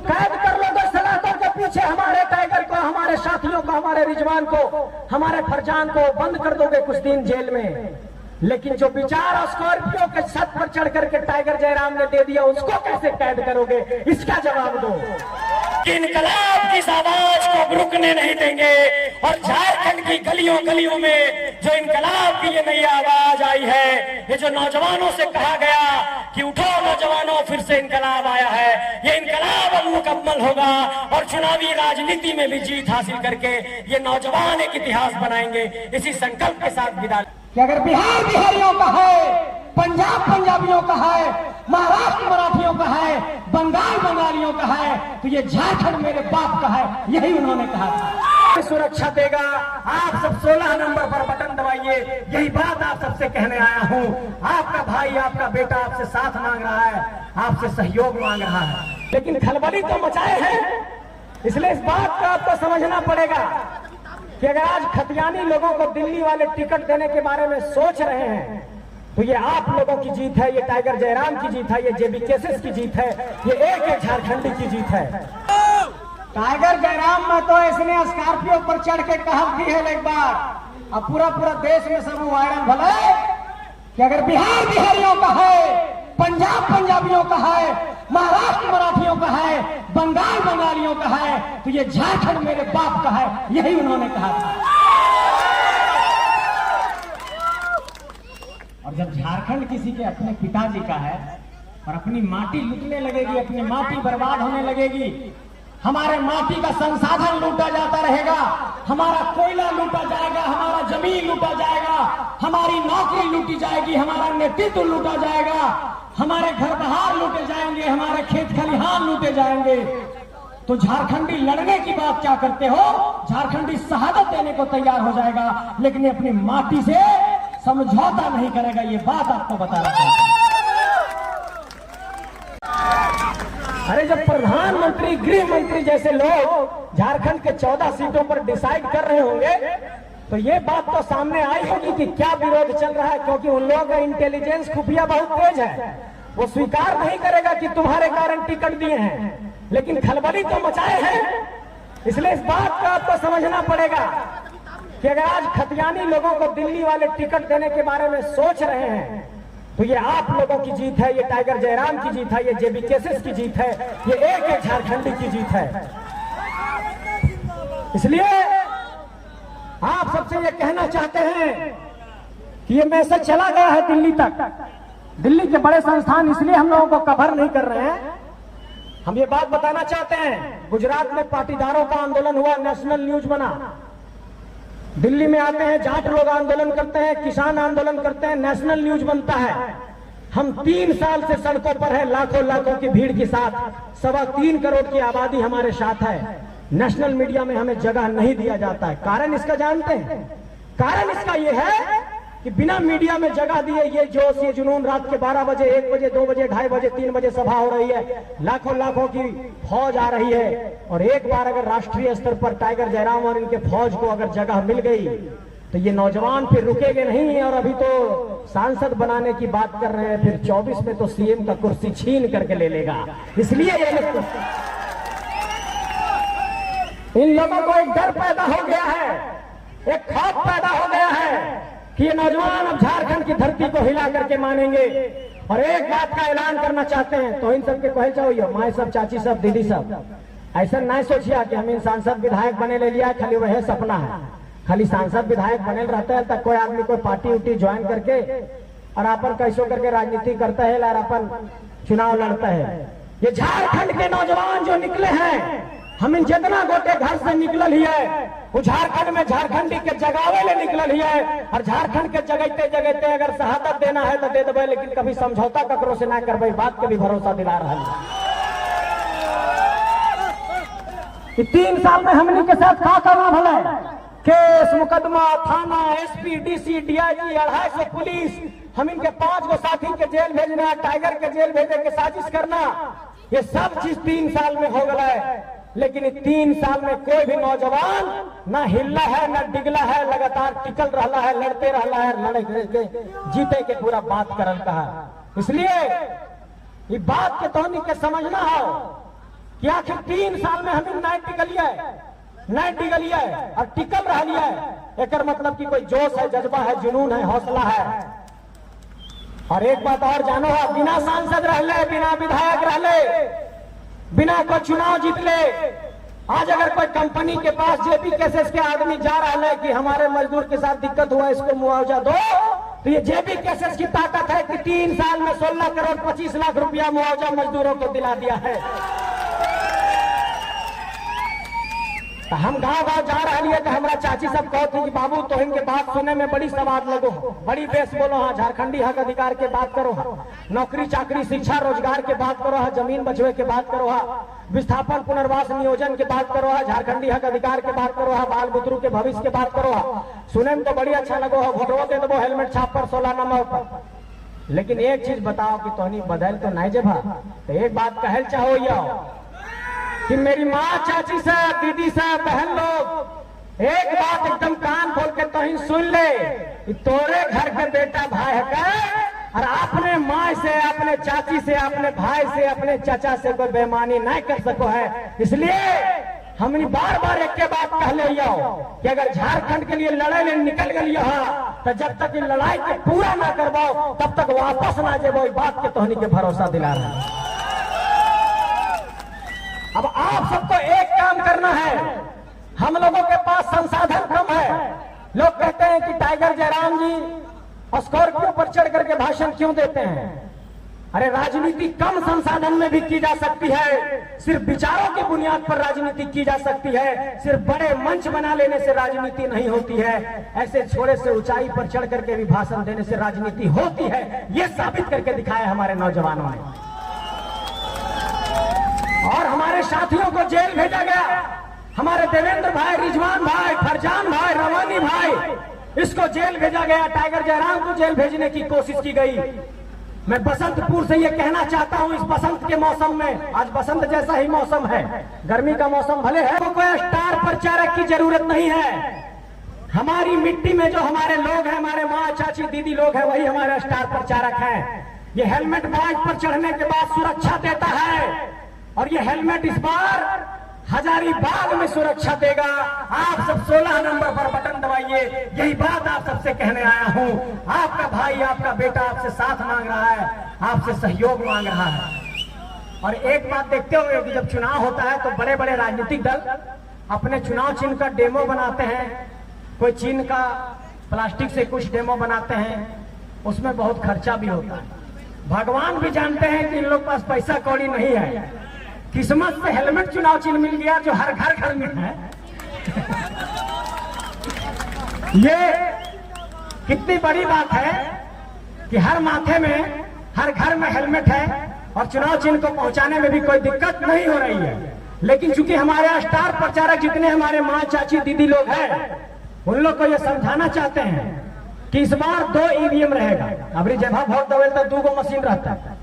कैद कर लोगे सलाखों के पीछे हमारे टाइगर को, हमारे साथियों को, हमारे रिजवान को, हमारे फरजान को बंद कर दोगे कुछ दिन जेल में। लेकिन जो बेचारा स्कॉर्पियो के छत पर चढ़ करके टाइगर जयराम ने दे दिया, उसको कैसे कैद करोगे? इसका जवाब दो। इनकलाब की इस आवाज को रुकने नहीं देंगे और झारखंड की गलियों गलियों में जो इनकलाब की ये नई आवाज आई है, ये जो नौजवानों से कहा गया कि उठो नौजवानों फिर से इनकलाब आया है, ये इनकलाब अब मुकम्मल होगा और चुनावी राजनीति में भी जीत हासिल करके ये नौजवान एक इतिहास बनाएंगे। इसी संकल्प के साथ विदा कि अगर बिहार बिहारियों का है, पंजाब पंजाबियों का है, महाराष्ट्र मराठियों का है, बंगाल बंगालियों का है, तो ये झारखंड मेरे बाप का है, यही उन्होंने कहा था। सुरक्षा देगा। आप सब 16 नंबर पर बटन दबाइए, यही बात आप सबसे कहने आया हूँ। आपका भाई, आपका बेटा आपसे साथ मांग रहा है, आपसे सहयोग मांग रहा है, लेकिन खलबली तो मचाए हैं। इसलिए इस बात का आपको समझना पड़ेगा कि अगर आज खतियानी लोगों को दिल्ली वाले टिकट देने के बारे में सोच रहे हैं, तो ये आप लोगों की जीत है, ये टाइगर जयराम की जीत है, ये जेबी केसेस की जीत है, ये एक झारखंडी की जीत है। टाइगर जयराम में तो इसने स्कॉर्पियो पर चढ़ के कहा दी है एक बार, अब पूरा देश में सब वायरल भले कि अगर बिहार बिहारियों का है, पंजाब पंजाबियों का है, महाराष्ट्र मराठियों का है, बंगाल बंगालियों का है, तो ये झारखंड मेरे बाप का है, यही उन्होंने कहा था। और जब झारखंड किसी के अपने पिताजी का है और अपनी माटी लूटने लगेगी, अपनी माटी बर्बाद होने लगेगी, हमारे माटी का संसाधन लूटा जाता रहेगा, हमारा कोयला लूटा जाएगा, हमारा जमीन लूटा जाएगा, हमारी नौकरी लूटी जाएगी, हमारा नेतृत्व लूटा जाएगा, हमारे घर बाहर लूटे जाएंगे, हमारे खेत खलिहान लूटे जाएंगे, तो झारखंडी लड़ने की बात क्या करते हो? झारखंडी शहादत देने को तैयार हो जाएगा, लेकिन अपनी माटी से समझौता नहीं करेगा। ये बात आपको बता रहा हूं। अरे जब प्रधानमंत्री, गृह मंत्री जैसे लोग झारखंड के 14 सीटों पर डिसाइड कर रहे होंगे, तो ये बात तो सामने आई होगी कि क्या विरोध चल रहा है, क्योंकि उन लोगों का इंटेलिजेंस खुफिया बहुत तेज है। वो स्वीकार नहीं करेगा कि तुम्हारे कारण टिकट दिए हैं, लेकिन खलबली तो मचाए हैं। इसलिए इस बात का आपको समझना पड़ेगा कि अगर आज खतियानी लोगों को दिल्ली वाले टिकट देने के बारे में सोच रहे हैं, तो ये आप लोगों की जीत है, ये टाइगर जयराम की जीत है, ये जेबी केसेस की जीत है, ये एक झारखंडी की जीत है। इसलिए आप सबसे ये कहना चाहते हैं कि ये मैसेज चला गया है दिल्ली तक। दिल्ली के बड़े संस्थान इसलिए हम लोगों को कवर नहीं कर रहे हैं। हम ये बात बताना चाहते हैं, गुजरात में पाटीदारों का आंदोलन हुआ, नेशनल न्यूज बना। दिल्ली में आते हैं, जाट लोग आंदोलन करते हैं, किसान आंदोलन करते हैं, नेशनल न्यूज बनता है। हम 3 साल से सड़कों पर है, लाखों लाखों की भीड़ के साथ, 3.25 करोड़ की आबादी हमारे साथ है। नेशनल मीडिया में हमें जगह नहीं दिया जाता है। कारण इसका जानते हैं? कारण इसका यह है कि बिना मीडिया में जगह दिए ये जोश, ये जुनून, रात के 12 बजे, 1 बजे, 2 बजे, 2:30 बजे, 3 बजे सभा हो रही है, लाखों लाखों की फौज आ रही है, और एक बार अगर राष्ट्रीय स्तर पर टाइगर जयराम और इनके फौज को अगर जगह मिल गई, तो ये नौजवान फिर रुकेंगे नहीं। और अभी तो सांसद बनाने की बात कर रहे हैं, फिर 24 में तो सीएम का कुर्सी छीन करके ले लेगा। इसलिए इन लोगों को एक डर पैदा हो गया है, एक खौफ पैदा हो गया है कि ये नौजवान अब झारखंड की धरती को हिला करके मानेंगे। और एक बात का ऐलान करना चाहते हैं, तो इन सबके कहे चाहिए, माए सब, चाची सब, दीदी सब, ऐसा नहीं सोचिए कि हम इन सांसद विधायक बने ले लिया, खाली वह सपना है। खाली सांसद विधायक बने रहते हैं तक कोई आदमी कोई पार्टी उटी ज्वाइन करके और अपन कैसो करके राजनीति करता है और अपन चुनाव लड़ता है। ये झारखंड के नौजवान जो निकले हैं, हम इन जितना गोटे घर से निकल ही है, वो झारखंड में झारखंडी के जगावे ले निकल ही है। और झारखंड के जगते जगते अगर शहादत देना है तो दे देवे, लेकिन कभी समझौता ककरो से ना करवे, बात के भी भरोसा दिला रहा है। 3 साल में हमने के साथ क्या करना भला, केस मुकदमा, थाना, एसपी, डीसी, डीआईजी, 250 पुलिस, हम इनके 5 गो साथी के जेल भेजना, टाइगर के जेल भेजे के साजिश करना, ये सब चीज 3 साल में हो गया है। लेकिन 3 साल में कोई भी नौजवान ना हिलना है, ना डिगला है, लगातार टिकल रहा है, लड़ते रहा है, लड़े के जीते के पूरा बात करल कहा। इसलिए ये बात के तोहनी के समझना हो कि आखिर 3 साल में हमें नहीं टिकलिए और टिकल रहिए। एक मतलब कि कोई जोश है, जज्बा है, जुनून है, हौसला है। और एक बात और जानो है, बिना सांसद रहले, बिना विधायक रहले, बिना कोई चुनाव जीत ले, आज अगर कोई कंपनी के पास जेपी केसेस के आदमी जा रहा है कि हमारे मजदूर के साथ दिक्कत हुआ, इसको मुआवजा दो, तो ये जेपी केसेस की ताकत है कि 3 साल में 16 करोड़ 25 लाख रुपया मुआवजा मजदूरों को दिला दिया है। तो हम गांव जा रहे हैं तो हमारा चाची सब कहते कि बाबू तो इनके बात सुनने में बड़ी सवाद लगो, बड़ी बेस बोलो, हाँ झारखंडी हक अधिकार के बात करो, हाँ नौकरी चाकरी शिक्षा रोजगार के बात करो, हाँ जमीन बचवे के बात करो, हाँ विस्थापन पुनर्वास नियोजन के बात करो, हाँ झारखंडी हक अधिकार के बात करो, हाँ बाल बुतरू के भविष्य के बात करो, हाँ सुने में तो बड़ी अच्छा लगो, हाँ वोटो दे दो हेलमेट छाप पर 16 नंबर पर। लेकिन एक चीज बताओ कि तोहनी बदल तो नहीं जब, तो एक बात कहल चाहो या कि मेरी माँ चाची से, दीदी से, बहन लोग एक बात एकदम कान खोल के तो ही सुन ले कि तोरे घर के बेटा भाई है क्या, और अपने माँ से, अपने चाची से, अपने भाई से, अपने चाचा से कोई बेईमानी नहीं कर सको है। इसलिए हमने बार बार एक के बात कह ले कि अगर झारखंड के लिए लड़ाई ले निकल गई तो जब तक इन लड़ाई के पूरा ना करवाओ तब तक वापस ना जेबो, बात के तोहनी के भरोसा दिला रहे। अब आप सबको एक काम करना है, हम लोगों के पास संसाधन कम है। लोग कहते हैं कि टाइगर जयराम जी स्कॉर्पियो पर चढ़ करके भाषण क्यों देते हैं। अरे राजनीति कम संसाधन में भी की जा सकती है, सिर्फ विचारों की बुनियाद पर राजनीति की जा सकती है, सिर्फ बड़े मंच बना लेने से राजनीति नहीं होती है, ऐसे छोटे से ऊंचाई पर चढ़ करके भी भाषण देने से राजनीति होती है। ये साबित करके दिखाया हमारे नौजवानों ने। और हमारे साथियों को जेल भेजा गया, हमारे देवेंद्र भाई, रिजवान भाई, फरजान भाई, रवानी भाई, इसको जेल भेजा गया। टाइगर जयराम को जेल भेजने की कोशिश की गई। मैं बसंतपुर से ये कहना चाहता हूं, इस बसंत के मौसम में, आज बसंत जैसा ही मौसम है, गर्मी का मौसम भले है, तो कोई स्टार प्रचारक की जरूरत नहीं है। हमारी मिट्टी में जो हमारे लोग हैं, हमारे माँ चाची दीदी लोग हैं, वही हमारे स्टार प्रचारक हैं। ये हेलमेट बाइक पर चढ़ने के बाद सुरक्षा देता है, और ये हेलमेट इस बार हजारीबाग में सुरक्षा देगा। आप सब 16 नंबर पर बटन दबाइए, यही बात आप सबसे कहने आया हूं। आपका भाई, आपका बेटा आपसे साथ मांग रहा है, आपसे सहयोग मांग रहा है। और एक बात देखते हुए कि जब चुनाव होता है तो बड़े बड़े राजनीतिक दल अपने चुनाव चिन्ह का डेमो बनाते हैं। कोई चिन्ह का प्लास्टिक से कुछ डेमो बनाते हैं, उसमें बहुत खर्चा भी होता है। भगवान भी जानते हैं कि इन लोग पास पैसा कौड़ी नहीं है। किस्मत से हेलमेट चुनाव चिन्ह मिल गया जो हर घर में है। ये कितनी बड़ी बात है कि हर माथे में, हर घर में हेलमेट है और चुनाव चिन्ह को पहुंचाने में भी कोई दिक्कत नहीं हो रही है। लेकिन चूंकि हमारे स्टार प्रचारक जितने हमारे माँ चाची दीदी लोग हैं, उन लोग को ये समझाना चाहते हैं कि इस बार 2 ईवीएम रहेगा। अभी जब वोट दबे तो 2 मशीन रहता है,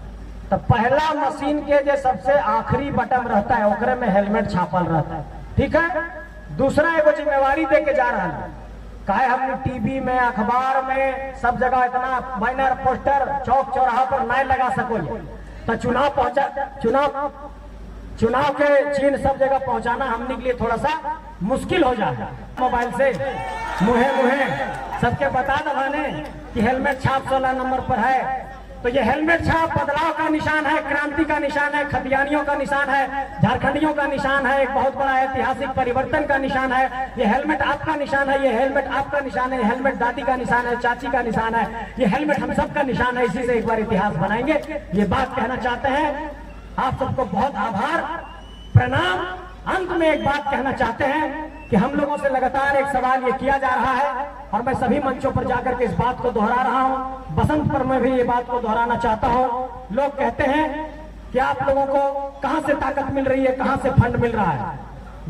तो पहला मशीन के जो सबसे आखिरी बटन रहता है ओकरे में हेलमेट छापल रहता है, ठीक है। दूसरा एगो जिम्मेवारी दे के जा रहा है, काहे हमने टीवी में, अखबार में, सब जगह इतना बैनर पोस्टर चौक चौराहा पर नहीं लगा सको, तो चुनाव के चिन्ह सब जगह पहुंचाना हमने के लिए थोड़ा सा मुश्किल हो जाए। मोबाइल से मुहे सबके बता दबाने कि हेलमेट छाप 16 नंबर पर है। तो ये हेलमेट छाप बदलाव का निशान है, क्रांति का निशान है, खतियानियों का निशान है, झारखंडियों का निशान है, एक बहुत बड़ा ऐतिहासिक परिवर्तन का निशान है। ये हेलमेट आपका निशान है, ये हेलमेट आपका निशान है, ये हेलमेट दादी का निशान है, चाची का निशान है, ये हेलमेट हम सबका निशान है। इसी से एक बार इतिहास बनाएंगे। ये बात कहना चाहते हैं। आप सबको बहुत आभार, प्रणाम। अंत में एक बात कहना चाहते हैं कि हम लोगों से लगातार एक सवाल ये किया जा रहा है और मैं सभी मंचों पर जाकर के इस बात को दोहरा रहा हूं। बसंत पर मैं भी ये बात को दोहराना चाहता हूं। लोग कहते हैं कि आप लोगों को कहां से ताकत मिल रही है, कहां से फंड मिल रहा है।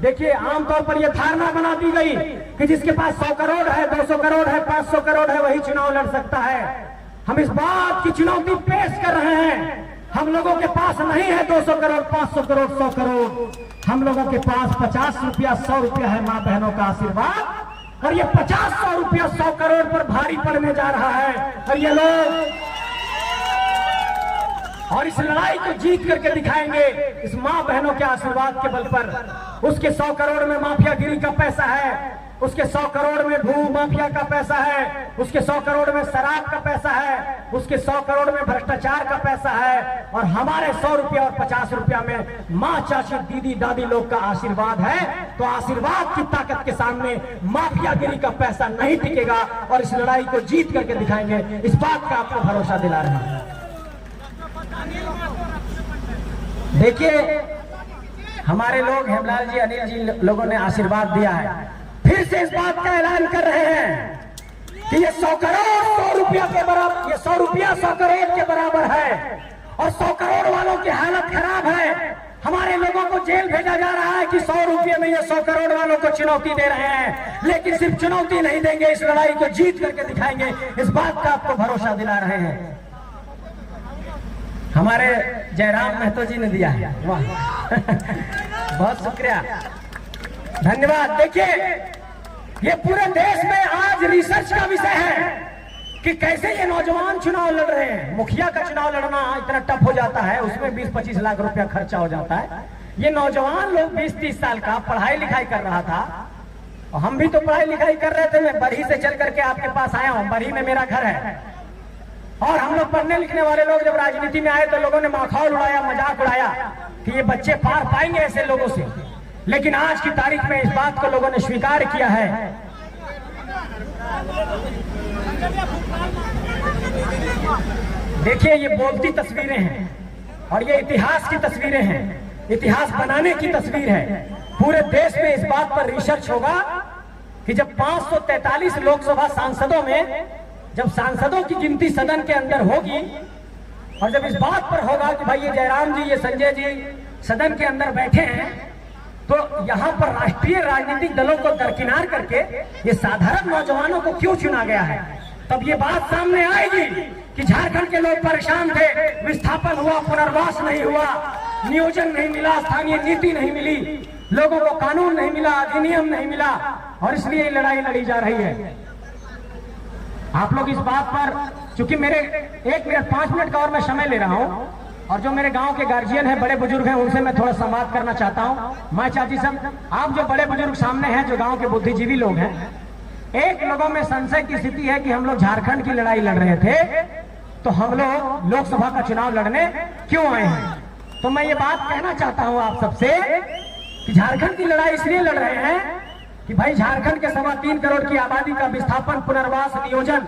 देखिए, आमतौर पर यह धारणा बना दी गई कि जिसके पास 100 करोड़ है, 200 करोड़ है, 500 करोड़ है, वही चुनाव लड़ सकता है। हम इस बात की चुनौती पेश कर रहे हैं, हम लोगों के पास नहीं है 200 करोड़, 500 करोड़, 100 करोड़। हम लोगों के पास 50 रुपया, 100 रुपया है माँ बहनों का आशीर्वाद, और ये 50-100 रुपया 100 करोड़ पर भारी पड़ने जा रहा है। और ये लोग और इस लड़ाई को जीत करके दिखाएंगे इस माँ बहनों के आशीर्वाद के बल पर। उसके 100 करोड़ में माफियागिरी का पैसा है, उसके 100 करोड़ में भू माफिया का पैसा है, उसके 100 करोड़ में शराब का पैसा है, उसके 100 करोड़ में भ्रष्टाचार का पैसा है, और हमारे 100 रुपया और 50 रुपया में माँ चाची दीदी दादी लोग का आशीर्वाद है। तो आशीर्वाद की ताकत के सामने माफियागिरी का पैसा नहीं टिकेगा और इस लड़ाई को जीत करके दिखाएंगे, इस बात का आपको भरोसा दिला रहे हैं। देखिए हमारे लोग हेमलाल जी अनिल जी लोगों ने आशीर्वाद दिया है, फिर से इस बात का ऐलान कर रहे हैं कि ये 100 करोड़ 100 रुपया के बराबर, ये 100 रुपया 100 करोड़ के बराबर है और 100 करोड़ वालों की हालत खराब है। हमारे लोगों को जेल भेजा जा रहा है कि 100 रुपये में ये 100 करोड़ वालों को चुनौती दे रहे हैं, लेकिन सिर्फ चुनौती नहीं देंगे, इस लड़ाई को जीत करके दिखाएंगे, इस बात का आपको भरोसा दिला रहे हैं। हमारे जयराम महतो जी ने दिया है, वाह बहुत शुक्रिया, धन्यवाद। देखिए ये पूरे देश में आज रिसर्च का विषय है कि कैसे ये नौजवान चुनाव लड़ रहे हैं। मुखिया का चुनाव लड़ना इतना टफ हो जाता है, उसमें 20-25 लाख रुपया खर्चा हो जाता है। ये नौजवान लोग 20-30 साल का पढ़ाई लिखाई कर रहा था, और हम भी तो पढ़ाई लिखाई कर रहे थे। मैं बरही से चल करके आपके पास आया हूँ, बरही में मेरा घर है, और हम लोग पढ़ने लिखने वाले लोग जब राजनीति में आए तो लोगों ने माखौल उड़ाया, मजाक उड़ाया कि ये बच्चे पार पाएंगे ऐसे लोगों से। लेकिन आज की तारीख में इस बात को लोगों ने स्वीकार किया है। देखिए ये बोलती तस्वीरें हैं और ये इतिहास की तस्वीरें हैं, इतिहास बनाने की तस्वीर है। पूरे देश में इस बात पर रिसर्च होगा कि जब 543 लोकसभा सांसदों में जब सांसदों की गिनती सदन के अंदर होगी, और जब इस बात पर होगा कि भाई ये जयराम जी ये संजय जी सदन के अंदर बैठे हैं, तो यहाँ पर राष्ट्रीय राजनीतिक दलों को दरकिनार करके ये साधारण नौजवानों को क्यों चुना गया है, तब ये बात सामने आएगी कि झारखंड के लोग परेशान थे, विस्थापन हुआ, पुनर्वास नहीं हुआ, नियोजन नहीं मिला, स्थानीय नीति नहीं मिली, लोगों को कानून नहीं मिला, अधिनियम नहीं मिला, और इसलिए ये लड़ाई लड़ी जा रही है। आप लोग इस बात पर, चूंकि मेरे 1 मिनट 5 मिनट का और मैं समय ले रहा हूं, और जो मेरे गांव के गार्जियन हैं, बड़े बुजुर्ग हैं, उनसे मैं थोड़ा संवाद करना चाहता हूं। माँ चाची सब, आप जो बड़े बुजुर्ग सामने हैं, जो गांव के बुद्धिजीवी लोग हैं, एक लोगों में संशय की स्थिति है कि हम लोग झारखंड की लड़ाई लड़ रहे थे, तो हम लोग लोकसभा का चुनाव लड़ने क्यों आए हैं। तो मैं ये बात कहना चाहता हूं आप सबसे कि झारखंड की लड़ाई इसलिए लड़ रहे हैं कि भाई झारखंड के 3.25 करोड़ की आबादी का विस्थापन, पुनर्वास, नियोजन,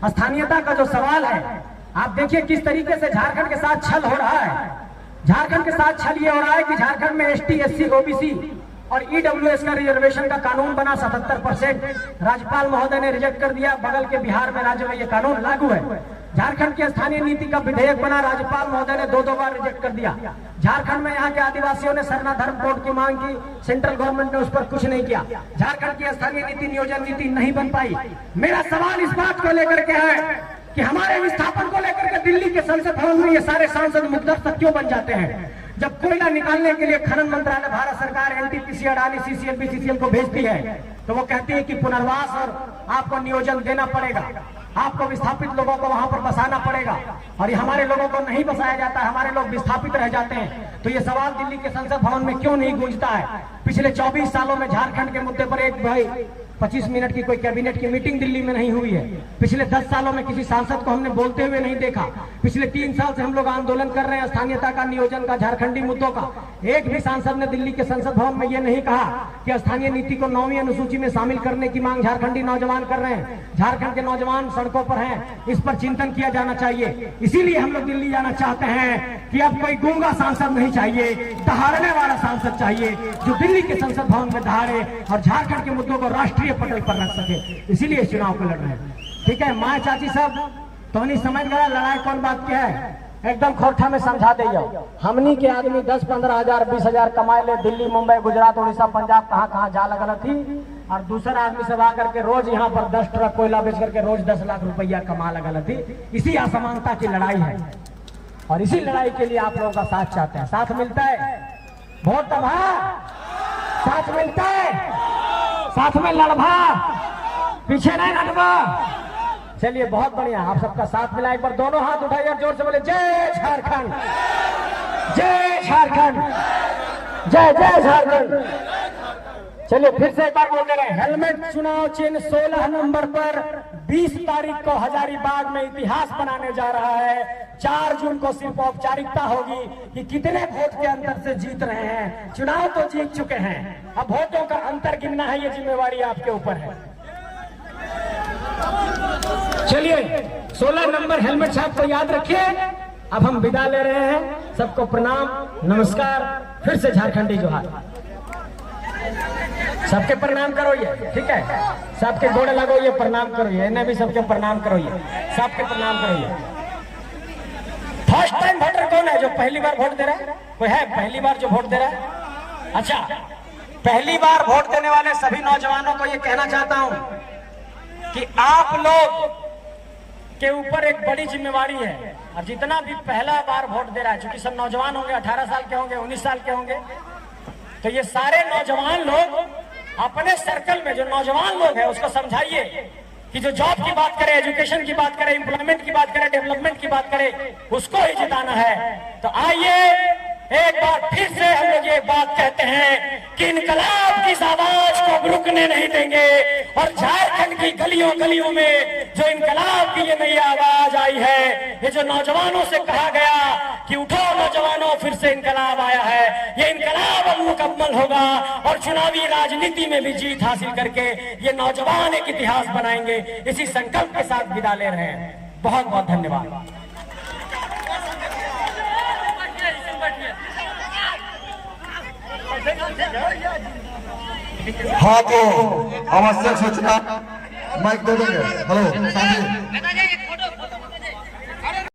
स्थानीयता का जो सवाल है, आप देखिए किस तरीके से झारखंड के साथ छल हो रहा है। झारखंड के साथ छल ये हो रहा है कि झारखंड में ST, SC, OBC और EWS का रिजर्वेशन का कानून बना 77%, राज्यपाल महोदय ने रिजेक्ट कर दिया। बगल के बिहार में राज्य में ये कानून लागू है। झारखंड की स्थानीय नीति का विधेयक बना, राज्यपाल महोदय ने 2 बार रिजेक्ट कर दिया। झारखंड में यहाँ के आदिवासियों ने सरना धर्म कोड की मांग की, सेंट्रल गवर्नमेंट ने उस पर कुछ नहीं किया। झारखंड की स्थानीय नीति, नियोजन नीति नहीं बन पाई। मेरा सवाल इस बात को लेकर के है कि हमारे विस्थापन को लेकर के दिल्ली के संसद भवन में ये सारे सांसद मुकदर क्यों बन जाते हैं। जब कोयला निकालने के लिए खनन मंत्रालय भारत सरकार NTPC, अडानी, CCL, BCCL को भेजती है, तो वो कहती है कि पुनर्वास और आपको नियोजन देना पड़ेगा, आपको विस्थापित लोगों को वहां पर बसाना पड़ेगा, और ये हमारे लोगों को नहीं बसाया जाता है, हमारे लोग विस्थापित रह जाते हैं। तो ये सवाल दिल्ली के संसद भवन में क्यों नहीं गूंजता है। पिछले 24 सालों में झारखंड के मुद्दे पर एक भाई 25 मिनट की कोई कैबिनेट की मीटिंग दिल्ली में नहीं हुई है। पिछले 10 सालों में किसी सांसद को हमने बोलते हुए नहीं देखा। पिछले 3 साल से हम लोग आंदोलन कर रहे हैं स्थानीयता का, नियोजन का, झारखंडी मुद्दों का। एक भी सांसद ने दिल्ली के संसद भवन में ये नहीं कहा कि स्थानीय नीति को 9वीं अनुसूची में शामिल करने की मांग झारखंडी नौजवान कर रहे हैं। झारखंड के नौजवान सड़कों पर हैं, इस पर चिंतन किया जाना चाहिए। इसीलिए हम लोग दिल्ली जाना चाहते हैं कि अब कोई गूंगा सांसद नहीं चाहिए, दहाड़ने वाला सांसद चाहिए, जो दिल्ली के संसद भवन में दहाड़े और झारखंड के मुद्दों को राष्ट्रीय पटल पर रख सके। इसीलिए चुनाव को लड़ रहे हैं। ठीक है माँ चाची सब तो नहीं समझ गया लड़ाई कौन बात क्या है, एकदम खोरठा में समझा दे। हमनी के आदमी 10-15 हजार 20 हजार कमाए ले, दिल्ली, मुंबई, गुजरात, उड़ीसा, पंजाब, कहाँ जा लगल थी, और दूसरा आदमी सब आकर के रोज यहाँ पर 10 ट्रक कोयला बेच करके रोज 10 लाख रुपया कमा लगल थी। इसी असमानता की लड़ाई है, और इसी लड़ाई के लिए आप लोगों का साथ चाहते हैं। साथ मिलता है, वोट दबा, साथ मिलता है, साथ में लड़भा, पीछे नहीं हटवा, चलिए बहुत बढ़िया, आप सबका साथ मिला। एक बार दोनों हाथ उठाइए, जोर से बोले जय झारखंड, जय झारखंड, जय जय झारखंड। चलिए फिर से एक बार बोलते रहे, हेलमेट चुनाव चिन्ह 16 नंबर पर 20 तारीख को हजारीबाग में इतिहास बनाने जा रहा है। 4 जून को सिर्फ औपचारिकता होगी कि कितने वोट के अंतर से जीत रहे हैं। चुनाव तो जीत चुके हैं, अब वोटों का अंतर गिनना है, ये जिम्मेवारी आपके ऊपर है। चलिए 16 नंबर हेलमेट साहब को याद रखिए। अब हम विदा ले रहे हैं, सबको प्रणाम, नमस्कार, फिर से झारखंडी जोहार। सबके प्रणाम करो ये, ठीक है, सबके गोड़ लगो ये, प्रणाम करो ये, इन्हें भी सबके प्रणाम करो ये, सबके प्रणाम करो ये। फर्स्ट टाइम वोटर कौन है जो पहली बार वोट दे रहा है? कोई है पहली बार जो वोट दे रहा है? अच्छा, पहली बार वोट देने वाले सभी नौजवानों को ये कहना चाहता हूं कि आप लोग के ऊपर एक बड़ी जिम्मेवारी है। और जितना भी पहला बार वोट दे रहा है, क्योंकि सब नौजवान होंगे, 18 साल के होंगे, 19 साल के होंगे, तो ये सारे नौजवान लोग अपने सर्कल में जो नौजवान लोग हैं उसको समझाइए कि जो जॉब की बात करें, एजुकेशन की बात करें, एम्प्लॉयमेंट की बात करें, डेवलपमेंट की बात करें, उसको ही जिताना है। तो आइए एक बार फिर से हम लोग ये बात कहते हैं कि इनकलाब की इस आवाज को रुकने नहीं देंगे। और झारखंड की गलियों गलियों में जो इनकलाब की ये नई आवाज आई है, ये जो नौजवानों से कहा गया कि उठो नौजवानों, फिर से इनकलाब आया है, ये इनकलाब अब मुकम्मल होगा और चुनावी राजनीति में भी जीत हासिल करके ये नौजवान एक इतिहास बनाएंगे। इसी संकल्प के साथ विदा ले रहे हैं। बहुत बहुत धन्यवाद। हाँ तो आवश्यक सूचना माइक दे देंगे। हेलो साथी,